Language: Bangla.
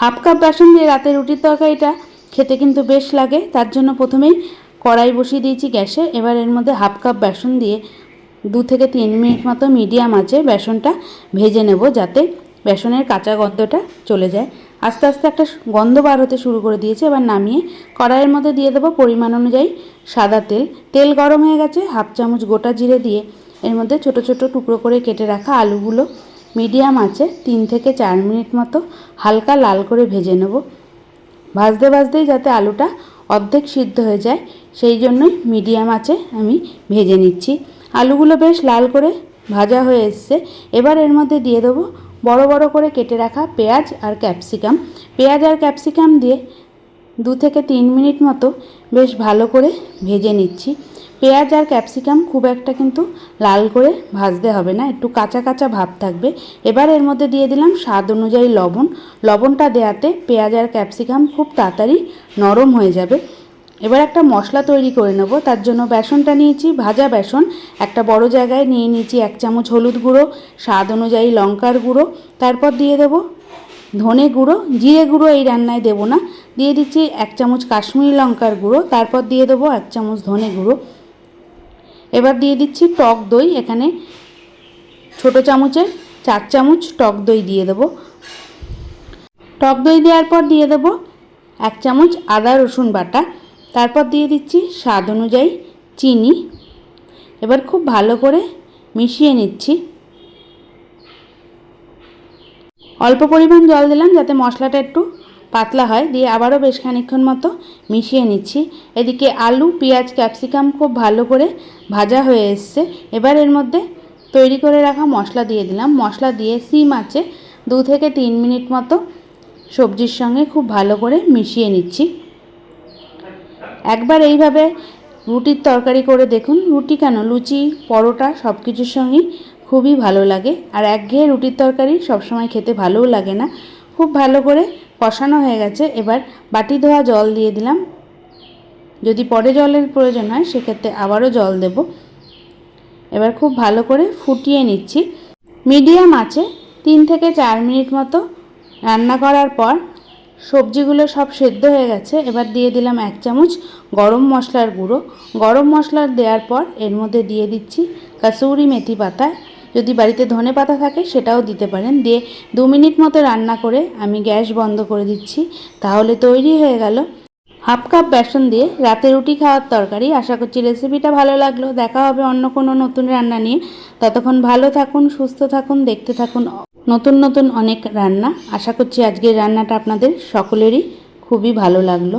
হাফ কাপ বেসন দিয়ে রাতে রুটির তরকারিটা খেতে কিন্তু বেশ লাগে। তার জন্য প্রথমেই কড়াই বসিয়ে দিয়েছি গ্যাসে। এবার এর মধ্যে হাফ কাপ বেসন দিয়ে 2 থেকে 3 মিনিট মতো মিডিয়াম আঁচে বেসনটা ভেজে নেব, যাতে বেসনের কাঁচা গন্ধটা চলে যায়। আস্তে আস্তে একটা গন্ধ বার হতে শুরু করে দিয়েছে। এবার নামিয়ে কড়াইয়ের মধ্যে দিয়ে দেবো পরিমাণ অনুযায়ী সাদা তেল। তেল গরম হয়ে গেছে, হাফ চামচ গোটা জিরে দিয়ে এর মধ্যে ছোট ছোট টুকরো করে কেটে রাখা আলুগুলো মিডিয়াম আঁচে 3 থেকে 4 মিনিট মতো হালকা লাল করে ভেজে নেব। ভাজতে ভাজতেই যাতে আলুটা অর্ধেক সিদ্ধ হয়ে যায়, সেই জন্যই মিডিয়াম আঁচে আমি ভেজে নিচ্ছি। আলুগুলো বেশ লাল করে ভাজা হয়ে এসছে। এবার এর মধ্যে দিয়ে দেবো বড় বড় করে কেটে রাখা পেঁয়াজ আর ক্যাপসিকাম। পেঁয়াজ আর ক্যাপসিকাম দিয়ে 2 থেকে 3 মিনিট মতো বেশ ভালো করে ভেজে নিচ্ছি। পেঁয়াজ আর ক্যাপসিকাম খুব একটা কিন্তু লাল করে ভাজতে হবে না, একটু কাঁচা কাঁচা ভাব থাকবে। এবার এর মধ্যে দিয়ে দিলাম স্বাদ অনুযায়ী লবণ। লবণটা দেওয়াতে পেঁয়াজ আর ক্যাপসিকাম খুব তাড়াতাড়ি নরম হয়ে যাবে। এবার একটা মশলা তৈরি করে নেব। তার জন্য বেসনটা নিয়েছি, ভাজা বেসন একটা বড় জায়গায় নিয়ে নিয়েছি। 1 চামচ হলুদ গুঁড়ো, স্বাদ অনুযায়ী লঙ্কার গুঁড়ো, তারপর দিয়ে দেবো ধনে গুঁড়ো। জিরে গুঁড়ো এই রান্নায় দেবো না। দিয়ে দিচ্ছি 1 চামচ কাশ্মীরি লঙ্কার গুঁড়ো, তারপর দিয়ে দেবো 1 চামচ ধনে গুঁড়ো। এবার দিয়ে দিচ্ছি টক দই। এখানে ছোটো চামচের 4 চামচ টক দই দিয়ে দেবো। টক দই দেওয়ার পর দিয়ে দেবো 1 চামচ আদা রসুন বাটা, তারপর দিয়ে দিচ্ছি স্বাদ অনুযায়ী চিনি। এবার খুব ভালো করে মিশিয়ে নিচ্ছি। অল্প পরিমাণ জল দিলাম যাতে মশলাটা একটু পাতলা হয়। দিয়ে আবারও বেশ খানিকক্ষণ মতো মিশিয়ে নিচ্ছি। এদিকে আলু, পেঁয়াজ, ক্যাপসিকাম খুব ভালো করে ভাজা হয়ে এসছে। এবার এর মধ্যে তৈরি করে রাখা মশলা দিয়ে দিলাম। মশলা দিয়ে সিম আঁচে 2 থেকে 3 মিনিট মতো সবজির সঙ্গে খুব ভালো করে মিশিয়ে নিচ্ছি। একবার এইভাবে রুটির তরকারি করে দেখুন। রুটি কেন, লুচি, পরোটা সব কিছুর সঙ্গেই খুবই ভালো লাগে। আর একঘেয়ে রুটির তরকারি সবসময় খেতে ভালোও লাগে না। খুব ভালো করে কষানো হয়ে গেছে। এবার বাটি ধোয়া জল দিয়ে দিলাম। যদি পরে জলের প্রয়োজন হয় সেক্ষেত্রে আবারও জল দেব। এবার খুব ভালো করে ফুটিয়ে নিচ্ছি। মিডিয়াম আঁচে 3 থেকে 4 মিনিট মতো রান্না করার পর সবজিগুলো সব সেদ্ধ হয়ে গেছে। এবার দিয়ে দিলাম 1 চামচ গরম মশলার গুঁড়ো। গরম মশলা দেওয়ার পর এর মধ্যে দিয়ে দিচ্ছি কাসুরি মেথি পাতা। যদি বাড়িতে ধনে পাতা থাকে সেটাও দিতে পারেন। দিয়ে 2 মিনিট মতো রান্না করে আমি গ্যাস বন্ধ করে দিচ্ছি। তাহলে তৈরি হয়ে গেল হাফ কাপ বেসন দিয়ে রাতে রুটি খাওয়ার তরকারি। আশা করছি রেসিপিটা ভালো লাগলো। দেখা হবে অন্য কোনো নতুন রান্না নিয়ে। ততক্ষণ ভালো থাকুন, সুস্থ থাকুন, দেখতে থাকুন নতুন নতুন অনেক রান্না। আশা করছি আজকের রান্নাটা আপনাদের সকলেরই খুবই ভালো লাগলো।